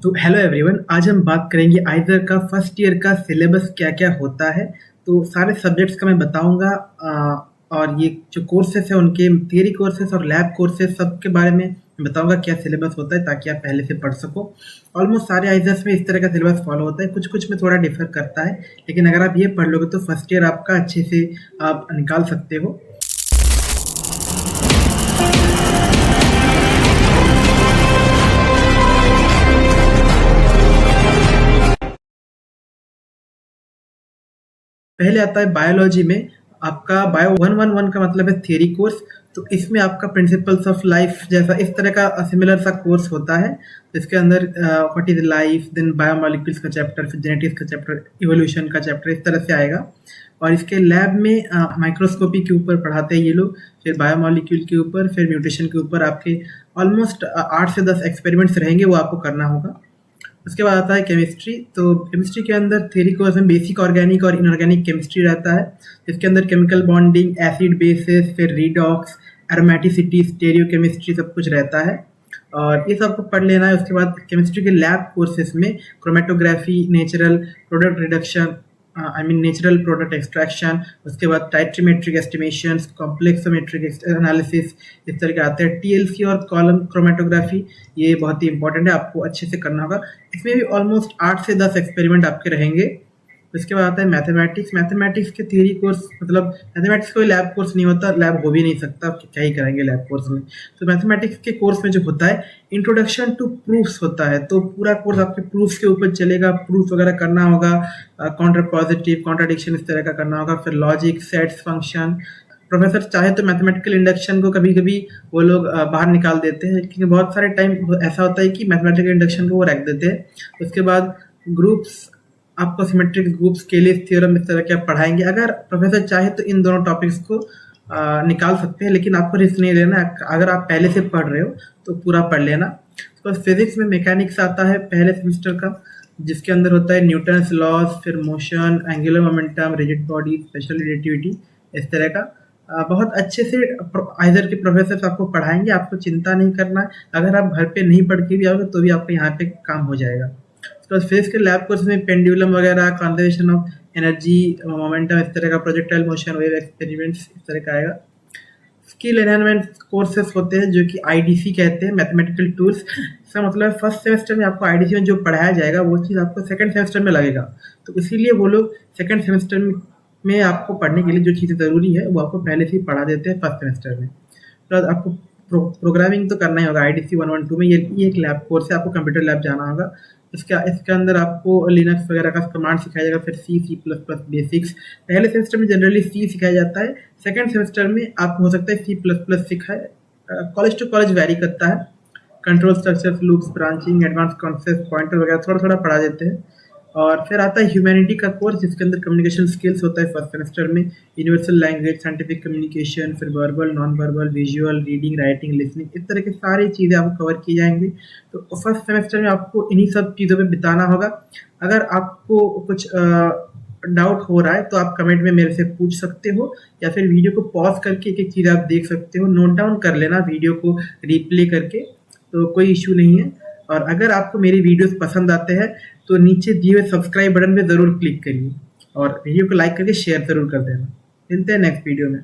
तो hello everyone, आज हम बात करेंगे आइज़र का फर्स्ट ईयर का सिलेबस क्या-क्या होता है। तो सारे सब्जेक्ट्स का मैं बताऊँगा और ये जो कोर्सेज़ हैं उनके थियरी कोर्सेज़ और लैब कोर्सेज़ सबके बारे में बताऊँगा क्या सिलेबस होता है ताकि आप पहले से पढ़ सको। ऑलमोस्ट सारे आइज़र्स में इस तरह का सिलेबस फॉलो होता है, कुछ-कुछ में थोड़ा डिफ़र करता है, लेकिन अगर आप ये पढ़ लोगे तो फर्स्ट ईयर आपका अच्छे से आप निकाल सकते हो। पहले आता है बायोलॉजी में आपका बायो 111 का मतलब है थियरी कोर्स। तो इसमें आपका प्रिंसिपल्स ऑफ लाइफ जैसा इस तरह का सिमिलर सा कोर्स होता है। तो इसके अंदर what is life, then biomolecules का चैप्टर, फिर जेनेटिक्स का चैप्टर, इवोल्यूशन का चैप्टर, इस तरह से आएगा। और इसके लैब में माइक्रोस्कोपी के ऊपर पढ़ाते हैं ये लोग, फिर बायोमोलिक्यूल के ऊपर, फिर म्यूटेशन के ऊपर आपके ऑलमोस्ट 8 से 10 एक्सपेरिमेंट्स रहेंगे, वो आपको करना होगा। उसके बाद आता है केमिस्ट्री। तो केमिस्ट्री के अंदर थ्योरी कोर्स में बेसिक ऑर्गेनिक और इनऑर्गेनिक केमिस्ट्री रहता है। इसके अंदर केमिकल बॉन्डिंग, एसिड बेसिस, फिर रिडॉक्स, एरोमेटिसिटी, स्टेरियो केमिस्ट्री सब कुछ रहता है और ये सब आपको पढ़ लेना है। उसके बाद केमिस्ट्री के लैब कोर्सेज में chromatography, natural product reduction, natural product extraction, उसके बाद टाइट्रीमेट्रिक एस्टिमेशंस, कॉम्प्लेक्सोमेट्रिक एनालिसिस, इस तरह के आते हैं। टीएलसी और कॉलम क्रोमेटोग्राफी, ये बहुत ही इंपॉर्टेंट है, आपको अच्छे से करना होगा। इसमें भी ऑलमोस्ट 8 से 10 एक्सपेरिमेंट आपके रहेंगे। उसके बाद आता है मैथमेटिक्स। मैथमेटिक्स के थ्योरी कोर्स, मतलब मैथमेटिक्स कोई लैब कोर्स नहीं होता, लैब हो भी नहीं सकता, क्या ही करेंगे लैब कोर्स में। तो मैथमेटिक्स के कोर्स में जो होता है इंट्रोडक्शन टू प्रूफ्स होता है। तो पूरा कोर्स आपके प्रूफ्स के ऊपर चलेगा, प्रूफ वगैरह करना होगा, काउंटर पॉजिटिव, कॉन्ट्राडिक्शन इस तरह का करना होगा, फिर लॉजिक, सेट्स, फंक्शन। प्रोफेसर चाहे तो मैथमेटिकल इंडक्शन को कभी कभी वो लोग बाहर निकाल देते हैं, क्योंकि बहुत सारे टाइम ऐसा होता है कि मैथमेटिकल इंडक्शन को वो रख देते हैं। उसके बाद ग्रुप्स, आपको सिमेट्रिक ग्रुप्स के लिए थ्योरम इस तरह के आप पढ़ाएंगे। अगर प्रोफेसर चाहे तो इन दोनों टॉपिक्स को निकाल सकते हैं, लेकिन आपको रिस्क नहीं लेना। अगर आप पहले से पढ़ रहे हो तो पूरा पढ़ लेना। तो फिजिक्स में मैकेनिक्स आता है पहले सेमेस्टर का, जिसके अंदर होता है न्यूटन्स लॉज, फिर motion, angular momentum, rigid body, special relativity, इस तरह का बहुत अच्छे से आइज़र के प्रोफेसर आपको पढ़ाएंगे, आपको चिंता नहीं करना है। अगर आप घर पे नहीं पढ़ के भी आओगे तो भी आपको यहाँ पे काम हो जाएगा। तो फिजिक्स के लैब कोर्स में पेंडुलम वगैरह, कंजर्वेशन ऑफ एनर्जी, मोमेंटम, इस तरह का, प्रोजेक्टाइल मोशन, वेव एक्सपेरिमेंट्स, इस तरह का आएगा। स्किल एनहांसमेंट कोर्सेज होते हैं जो कि आईडीसी कहते हैं, मैथमेटिकल टूल्स। इसका मतलब फर्स्ट सेमेस्टर में आपको आईडीसी में जो पढ़ाया जाएगा वो चीज़ आपको सेकंड सेमेस्टर में लगेगा। तो इसीलिए वो लोग सेकंड सेमेस्टर में आपको पढ़ने के लिए जो चीज़ें ज़रूरी है वो आपको पहले से ही पढ़ा देते हैं फर्स्ट सेमेस्टर में। तो आपको प्रोग्रामिंग तो करना ही होगा। आईडीसी 112 में ये एक लैब कोर्स है, आपको कंप्यूटर लैब जाना होगा। इसके अंदर आपको लिनक्स वगैरह का कमांड सिखाया जाएगा, फिर सी प्लस प्लस बेसिक्स। पहले सेमेस्टर में जनरली सी सिखाया जाता है, सेकंड सेमेस्टर में आपको हो सकता है सी प्लस प्लस सिखाए। कॉलेज टू कॉलेज वैरी करता है। Control structures, loops, branching, advance concept, pointer वगैरह थोड़ा थोड़ा पढ़ा देते हैं। और फिर आता है ह्यूमैनिटी का कोर्स, जिसके अंदर कम्युनिकेशन स्किल्स होता है फर्स्ट सेमेस्टर में, यूनिवर्सल लैंग्वेज, साइंटिफिक कम्युनिकेशन, फिर verbal, non verbal, visual, reading, writing, listening, इस तरह की सारी चीज़ें आपको कवर की जाएंगी। तो फर्स्ट सेमेस्टर में आपको इन्हीं सब चीज़ों पे बिताना होगा। अगर आपको कुछ डाउट हो रहा है तो आप कमेंट में मेरे से पूछ सकते हो, या फिर वीडियो को पॉज करके एक एक चीज़ आप देख सकते हो, नोट डाउन कर लेना वीडियो को रिप्ले करके, तो कोई इशू नहीं है। और अगर आपको मेरी वीडियोस पसंद आते हैं तो नीचे दिए हुए सब्सक्राइब बटन पे ज़रूर क्लिक करिए और वीडियो को लाइक करके शेयर ज़रूर कर देना। मिलते हैं नेक्स्ट वीडियो में।